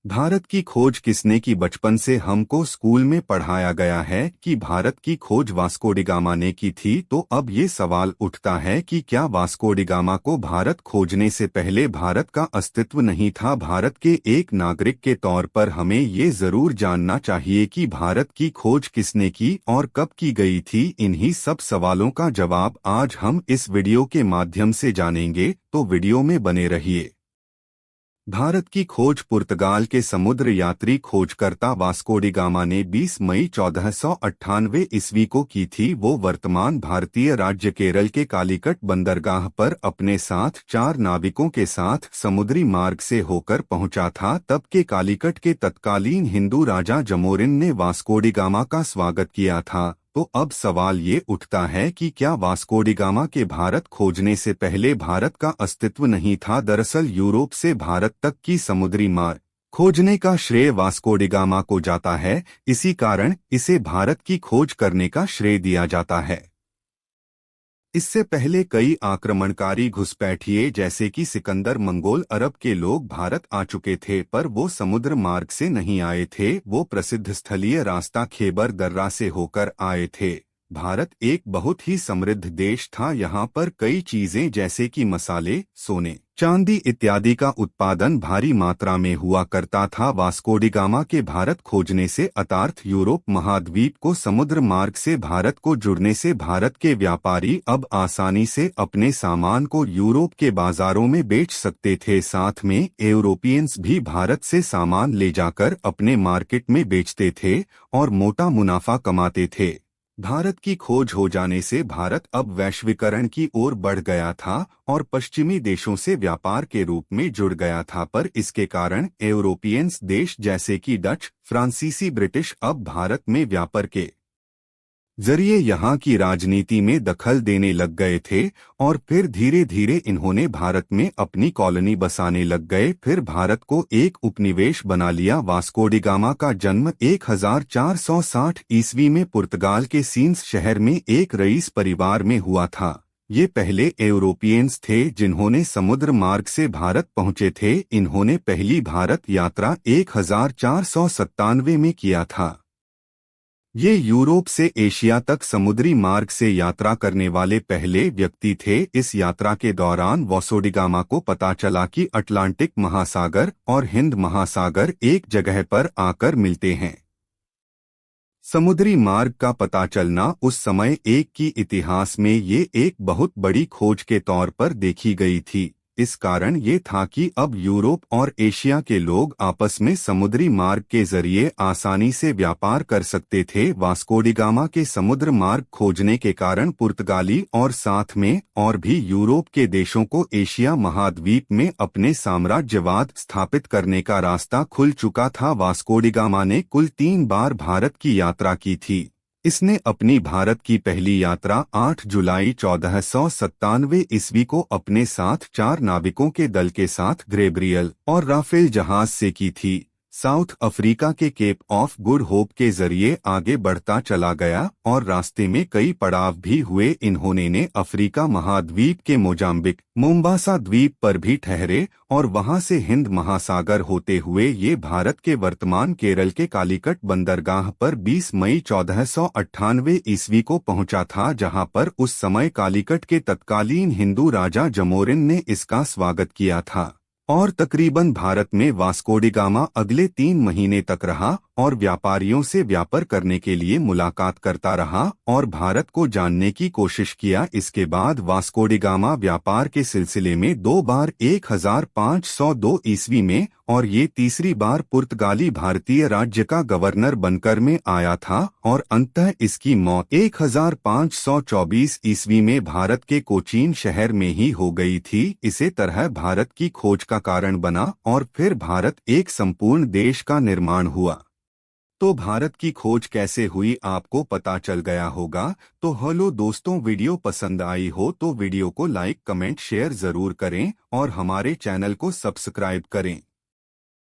भारत की खोज किसने की? बचपन से हमको स्कूल में पढ़ाया गया है कि भारत की खोज वास्को डी गामा ने की थी। तो अब ये सवाल उठता है कि क्या वास्को डी गामा को भारत खोजने से पहले भारत का अस्तित्व नहीं था? भारत के एक नागरिक के तौर पर हमें ये जरूर जानना चाहिए कि भारत की खोज किसने की और कब की गई थी। इन्हीं सब सवालों का जवाब आज हम इस वीडियो के माध्यम से जानेंगे, तो वीडियो में बने रहिए। भारत की खोज पुर्तगाल के समुद्र यात्री खोजकर्ता वास्को डी गामा ने 20 मई 1498 ईस्वी को की थी। वो वर्तमान भारतीय राज्य केरल के कालीकट बंदरगाह पर अपने साथ 4 नाविकों के साथ समुद्री मार्ग से होकर पहुंचा था। तब के कालीकट के तत्कालीन हिंदू राजा जमोरिन ने वास्को डी गामा का स्वागत किया था। तो अब सवाल ये उठता है कि क्या वास्को डी गामा के भारत खोजने से पहले भारत का अस्तित्व नहीं था? दरअसल यूरोप से भारत तक की समुद्री मार्ग खोजने का श्रेय वास्को डी गामा को जाता है। इसी कारण इसे भारत की खोज करने का श्रेय दिया जाता है। इससे पहले कई आक्रमणकारी घुसपैठिए जैसे कि सिकंदर मंगोल अरब के लोग भारत आ चुके थे, पर वो समुद्र मार्ग से नहीं आए थे। वो प्रसिद्ध स्थलीय रास्ता खैबर दर्रा से होकर आए थे। भारत एक बहुत ही समृद्ध देश था। यहाँ पर कई चीजें जैसे कि मसाले, सोने, चांदी इत्यादि का उत्पादन भारी मात्रा में हुआ करता था। वास्को डी गामा के भारत खोजने से अर्थात यूरोप महाद्वीप को समुद्र मार्ग से भारत को जुड़ने से भारत के व्यापारी अब आसानी से अपने सामान को यूरोप के बाजारों में बेच सकते थे। साथ में यूरोपियंस भी भारत से सामान ले जाकर अपने मार्केट में बेचते थे और मोटा मुनाफा कमाते थे। भारत की खोज हो जाने से भारत अब वैश्वीकरण की ओर बढ़ गया था और पश्चिमी देशों से व्यापार के रूप में जुड़ गया था। पर इसके कारण यूरोपियंस देश जैसे कि डच, फ्रांसीसी, ब्रिटिश अब भारत में व्यापार के जरिए यहाँ की राजनीति में दखल देने लग गए थे और फिर धीरे धीरे इन्होंने भारत में अपनी कॉलोनी बसाने लग गए। फिर भारत को एक उपनिवेश बना लिया। वास्को डी गामा का जन्म 1460 ईस्वी में पुर्तगाल के सीन्स शहर में एक रईस परिवार में हुआ था। ये पहले यूरोपियंस थे जिन्होंने समुद्र मार्ग से भारत पहुंचे थे। इन्होंने पहली भारत यात्रा 1497 में किया था। ये यूरोप से एशिया तक समुद्री मार्ग से यात्रा करने वाले पहले व्यक्ति थे। इस यात्रा के दौरान वास्को डी गामा को पता चला कि अटलांटिक महासागर और हिंद महासागर एक जगह पर आकर मिलते हैं। समुद्री मार्ग का पता चलना उस समय एक की इतिहास में ये एक बहुत बड़ी खोज के तौर पर देखी गई थी। इस कारण ये था कि अब यूरोप और एशिया के लोग आपस में समुद्री मार्ग के जरिए आसानी से व्यापार कर सकते थे। वास्को डी गामा के समुद्र मार्ग खोजने के कारण पुर्तगाली और साथ में और भी यूरोप के देशों को एशिया महाद्वीप में अपने साम्राज्यवाद स्थापित करने का रास्ता खुल चुका था। वास्को डी गामा ने कुल 3 बार भारत की यात्रा की थी। इसने अपनी भारत की पहली यात्रा 8 जुलाई 1497 ईस्वी को अपने साथ 4 नाविकों के दल के साथ गैब्रियल और राफेल जहाज से की थी। साउथ अफ्रीका के केप ऑफ गुड होप के जरिए आगे बढ़ता चला गया और रास्ते में कई पड़ाव भी हुए। इन्होंने ने अफ्रीका महाद्वीप के मोजाम्बिक, मोम्बासा द्वीप पर भी ठहरे और वहां से हिंद महासागर होते हुए ये भारत के वर्तमान केरल के कालीकट बंदरगाह पर 20 मई 1498 ईस्वी को पहुंचा था, जहां पर उस समय कालीकट के तत्कालीन हिंदू राजा जमोरिन ने इसका स्वागत किया था। और तकरीबन भारत में वास्को डी गामा अगले 3 महीने तक रहा और व्यापारियों से व्यापार करने के लिए मुलाकात करता रहा और भारत को जानने की कोशिश किया। इसके बाद वास्को डी गामा व्यापार के सिलसिले में 2 बार 1502 ईस्वी में और ये तीसरी बार पुर्तगाली भारतीय राज्य का गवर्नर बनकर में आया था और अंततः इसकी मौत 1524 ईस्वी में भारत के कोचीन शहर में ही हो गई थी। इसी तरह भारत की खोज का कारण बना और फिर भारत एक संपूर्ण देश का निर्माण हुआ। तो भारत की खोज कैसे हुई आपको पता चल गया होगा। तो हेलो दोस्तों, वीडियो पसंद आई हो तो वीडियो को लाइक, कमेंट, शेयर जरूर करें और हमारे चैनल को सब्सक्राइब करें।